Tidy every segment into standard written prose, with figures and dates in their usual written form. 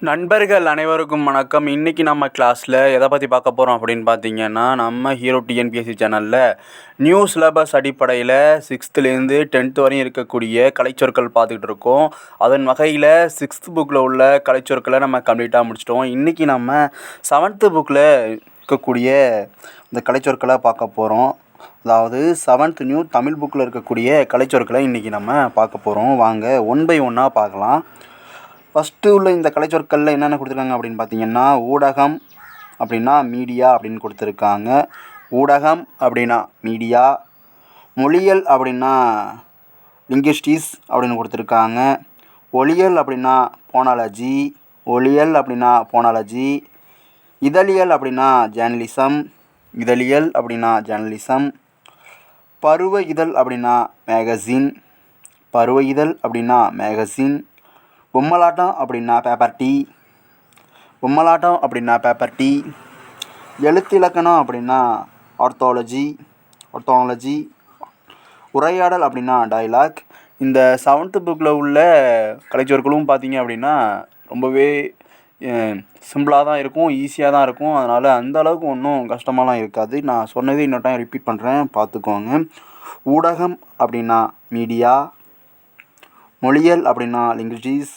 நண்பர்கள் அனைவருக்கும் வணக்கம். இன்றைக்கி நம்ம கிளாஸில் எதை பற்றி பார்க்க போகிறோம் அப்படின்னு பார்த்தீங்கன்னா, நம்ம ஹீரோ டிஎன்பிஎஸ்சி சேனலில் நியூ சிலபஸ் அடிப்படையில் 6th-லேருந்து 10th வரையும் இருக்கக்கூடிய கலைச்சொற்கள் பார்த்துக்கிட்டு இருக்கோம். அதன் வகையில் 6th புக்கில் உள்ள கலைச்சொற்களை நம்ம கம்ப்ளீட்டாக முடிச்சிட்டோம். இன்றைக்கி நம்ம 7th புக்கில் இருக்கக்கூடிய இந்த கலைச்சொற்களை பார்க்க போகிறோம். அதாவது 7th நியூ தமிழ் புக்கில் இருக்கக்கூடிய கலைச்சொற்களை இன்றைக்கி நம்ம பார்க்க போகிறோம். வாங்க ஒன் பை ஒன்னாக பார்க்கலாம். ஃபஸ்ட்டு உள்ள இந்த கலைச்சொற்களில் என்னென்ன கொடுத்துருக்காங்க அப்படின்னு பார்த்தீங்கன்னா, ஊடகம் அப்படின்னா மீடியா அப்படின்னு கொடுத்துருக்காங்க. ஊடகம் அப்படின்னா மீடியா. மொழியியல் அப்படின்னா லிங்குவிஸ்டிக்ஸ் அப்படின்னு கொடுத்துருக்காங்க. ஒளியியல் அப்படின்னா போனாலஜி. ஒளியியல் அப்படின்னா போனாலஜி. இதழியல் அப்படின்னா ஜேர்னலிசம். இதழியல் அப்படின்னா ஜேர்னலிசம். பருவ இதழ் அப்படின்னா மேகசின். பருவ இதழ் அப்படின்னா மேகசின். பொம்மலாட்டம் அப்படின்னா பேப்பர் டீ. பொம்மலாட்டம் அப்படின்னா பேப்பர் டீ. எழுத்திலக்கணம் அப்படின்னா ஆர்த்தாலஜி. உரையாடல் அப்படின்னா டயலாக். இந்த 7th புக்கில் உள்ள கலைச்சொற்களும் பார்த்தீங்க அப்படின்னா ரொம்பவே சிம்பிளாக தான் இருக்கும், ஈஸியாக தான் இருக்கும். அதனால் அந்த அளவுக்கு ஒன்றும் கஷ்டமாலாம் இருக்காது. நான் சொன்னது இன்னொரு டைம் ரிப்பீட் பண்ணுறேன், பார்த்துக்கோங்க. ஊடகம் அப்படின்னா மீடியா. மொழியியல் அப்படின்னா லிங்குவிஸ்டிக்ஸ்.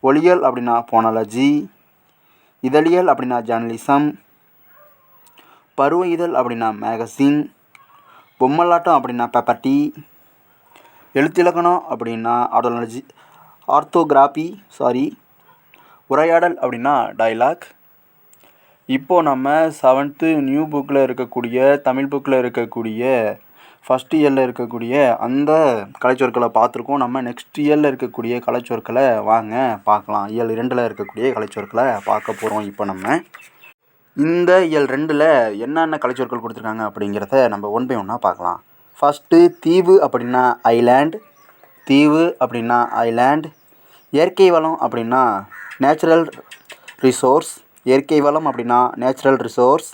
ஒளியியல் அப்படின்னா போனாலஜி. இதழியல் அப்படின்னா ஜேர்னலிசம். பருவ இதழ் அப்படின்னா மேகசின். பொம்மலாட்டம் அப்படின்னா பேப்பர் டீ. எழுத்திலக்கணம் அப்படின்னா ஆர்த்தோகிராஃபி. உரையாடல் அப்படின்னா டயலாக். இப்போது நம்ம 7th நியூ புக்கில் இருக்கக்கூடிய தமிழ் புக்கில் இருக்கக்கூடிய ஃபஸ்ட் இயரில் இருக்கக்கூடிய அந்த கலைச்சொற்களை பார்த்துருக்கோம். நம்ம நெக்ஸ்ட் இயரில் இருக்கக்கூடிய கலைச்சொற்களை வாங்க பார்க்கலாம். இயல் 2ல் இருக்கக்கூடிய கலைச்சொற்களை பார்க்க போகிறோம். இப்போ நம்ம இந்த இயல் 2ல் என்னென்ன கலைச்சொற்கள் கொடுத்துருக்காங்க அப்படிங்கிறத நம்ம ஒன் பை ஒன்னாக பார்க்கலாம். ஃபஸ்ட்டு தீவு அப்படின்னா ஐலேண்ட். தீவு அப்படின்னா ஐலேண்ட். இயற்கை வளம் அப்படின்னா நேச்சுரல் ரிசோர்ஸ். இயற்கை வளம் அப்படின்னா நேச்சுரல் ரிசோர்ஸ்.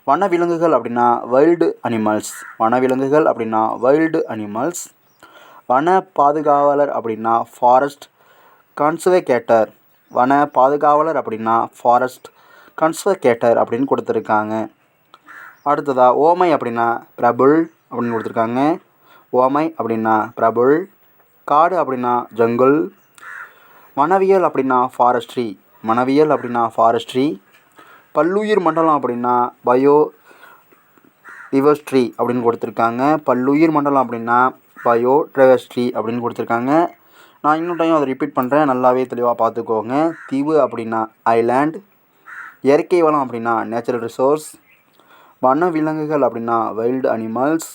வனவிலங்குகள் அப்படின்னா வைல்டு அனிமல்ஸ். வனவிலங்குகள் அப்படின்னா வைல்டு அனிமல்ஸ். வன பாதுகாவலர் அப்படின்னா ஃபாரஸ்ட் கன்சர்வேட்டர். வன பாதுகாவலர் அப்படின்னா ஃபாரஸ்ட் கன்சர்வேட்டர் அப்படின்னு கொடுத்துருக்காங்க. அடுத்ததாக ஓமை அப்படின்னா பிரபுள் அப்படின்னு கொடுத்துருக்காங்க. ஓமை அப்படின்னா பிரபுள். காடு அப்படின்னா ஜங்குள். வனவியல் அப்படின்னா ஃபாரஸ்ட்ரி. வனவியல் அப்படின்னா ஃபாரஸ்ட்ரி. பல்லுயிர் மண்டலம் அப்படின்னா பயோ டைவர்சிட்டி அப்படின்னு கொடுத்துருக்காங்க. பல்லுயிர் மண்டலம் அப்படின்னா பயோ டைவர்சிட்டி அப்படின்னு கொடுத்துருக்காங்க. நான் இன்னொரு டைம் அதை ரிப்பீட் பண்ணுறேன், நல்லாவே தெளிவாக பார்த்துக்கோங்க. தீவு அப்படின்னா ஐலேண்ட். இயற்கை வளம் அப்படின்னா நேச்சுரல் ரிசோர்ஸ். வன விலங்குகள் அப்படின்னா வைல்டு அனிமல்ஸ்.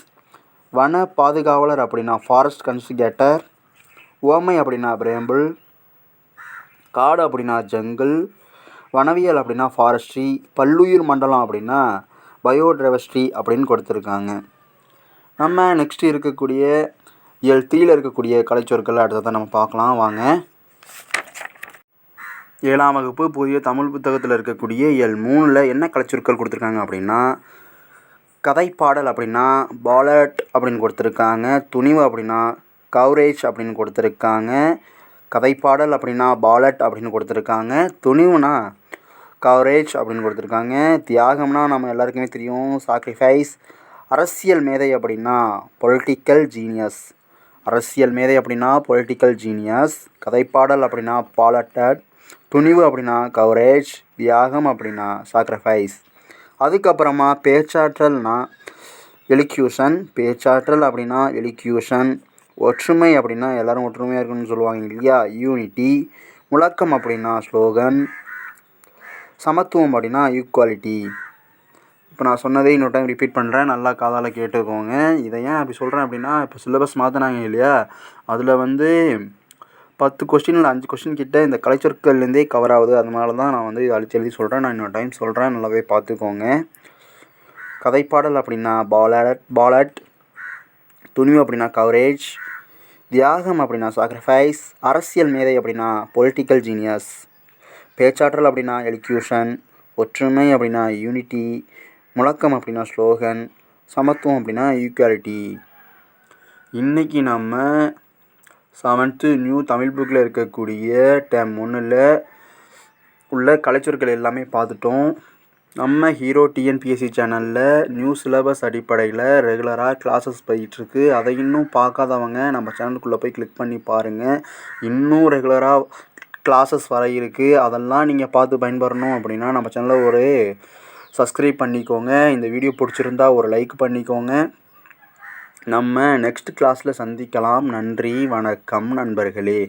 வன பாதுகாவலர் அப்படின்னா ஃபாரஸ்ட் கன்சர்வேட்டர். ஓமை அப்படின்னா பிரேம்பிள். காடு அப்படின்னா ஜங்கிள். வனவியல் அப்படின்னா ஃபாரஸ்ட்ரி. பல்லுயிர் மண்டலம் அப்படின்னா பயோடைவர்சிட்டி அப்படின்னு கொடுத்துருக்காங்க. நம்ம நெக்ஸ்ட் இருக்கக்கூடிய இயல் 3ல் இருக்கக்கூடிய கலைச்சொற்கள் அடுத்ததான் நம்ம பார்க்கலாம். வாங்க. 7ஆம் வகுப்பு புதிய தமிழ் புத்தகத்தில் இருக்கக்கூடிய இயல் 3ல் என்ன கலைச்சொற்கள் கொடுத்துருக்காங்க அப்படின்னா, கதைப்பாடல் அப்படின்னா பாலட் அப்படின்னு கொடுத்துருக்காங்க. துணிவு அப்படின்னா கவரேஜ் அப்படின்னு கொடுத்துருக்காங்க. கதைப்பாடல் அப்படின்னா பாலட் அப்படின்னு கொடுத்துருக்காங்க. துணிவுனா கவரேஜ் அப்படின்னு கொடுத்துருக்காங்க. தியாகம்னா நம்ம எல்லாருக்குமே தெரியும், சாக்ரிஃபைஸ். அரசியல் மேதை அப்படின்னா பொலிட்டிக்கல் ஜீனியஸ். அரசியல் மேதை அப்படின்னா பொலிட்டிக்கல் ஜீனியஸ். கதைப்பாடல் அப்படின்னா பாலட்டட். துணிவு அப்படின்னா கவரேஜ். தியாகம் அப்படின்னா சாக்ரிஃபைஸ். அதுக்கப்புறமா பேச்சாற்றல்னா எலிக்யூஷன். பேச்சாற்றல் அப்படின்னா எலிக்யூஷன். ஒற்றுமை அப்படின்னா எல்லோரும் ஒற்றுமையாக இருக்கணும்னு சொல்லுவாங்க இல்லையா, யூனிட்டி. முழக்கம் அப்படின்னா ஸ்லோகன். சமத்துவம் அப்படின்னா ஈக்குவாலிட்டி. இப்போ நான் சொன்னதே இன்னொரு டைம் ரிப்பீட் பண்ணுறேன், நல்லா காதால் கேட்டுக்கோங்க. இதை ஏன் அப்படி சொல்கிறேன் அப்படின்னா, இப்போ சிலபஸ் மாற்றினாங்க இல்லையா, அதில் 10 கொஸ்டின் இல்லை 5 கொஸ்டின் கிட்ட இந்த கலைச்சொற்கள்லேருந்தே கவர் ஆகுது. அதனால தான் நான் இதை அழிச்சு எழுதி சொல்கிறேன். நான் இன்னொரு டைம் சொல்கிறேன், நல்லாவே பார்த்துக்கோங்க. கதைப்பாடல் அப்படின்னா பாலட். துணிவு அப்படின்னா கவரேஜ். தியாகம் அப்படின்னா சாக்ரிஃபைஸ். அரசியல் மேதை அப்படின்னா பொலிட்டிக்கல் ஜீனியஸ். பேச்சாற்றல் அப்படின்னா எலிக்யூஷன். ஒற்றுமை அப்படின்னா யூனிட்டி. முழக்கம் அப்படின்னா ஸ்லோகன். சமத்துவம் அப்படின்னா ஈக்குவாலிட்டி. இன்றைக்கி நம்ம 7th நியூ தமிழ் புக்கில் இருக்கக்கூடிய டேர்ம் 1ல் உள்ள கலைச்சொற்கள் எல்லாமே பார்த்துட்டோம். நம்ம ஹீரோ டிஎன்பிஎஸ்சி சேனலில் நியூ சிலபஸ் அடிப்படையில் ரெகுலராக கிளாஸஸ் போயிட்டுருக்கு. அதை இன்னும் பார்க்காதவங்க நம்ம சேனலுக்குள்ளே போய் கிளிக் பண்ணி பாருங்கள். இன்னும் ரெகுலராக கிளாஸஸ் வர இருக்குது. அதெல்லாம் நீங்கள் பார்த்து பயன்பெறணும் அப்படின்னா நம்ம சேனலை ஒரு சப்ஸ்கிரைப் பண்ணிக்கோங்க. இந்த வீடியோ பிடிச்சிருந்தா ஒரு லைக் பண்ணிக்கோங்க. நம்ம நெக்ஸ்ட் கிளாஸில் சந்திக்கலாம். நன்றி, வணக்கம் நண்பர்களே.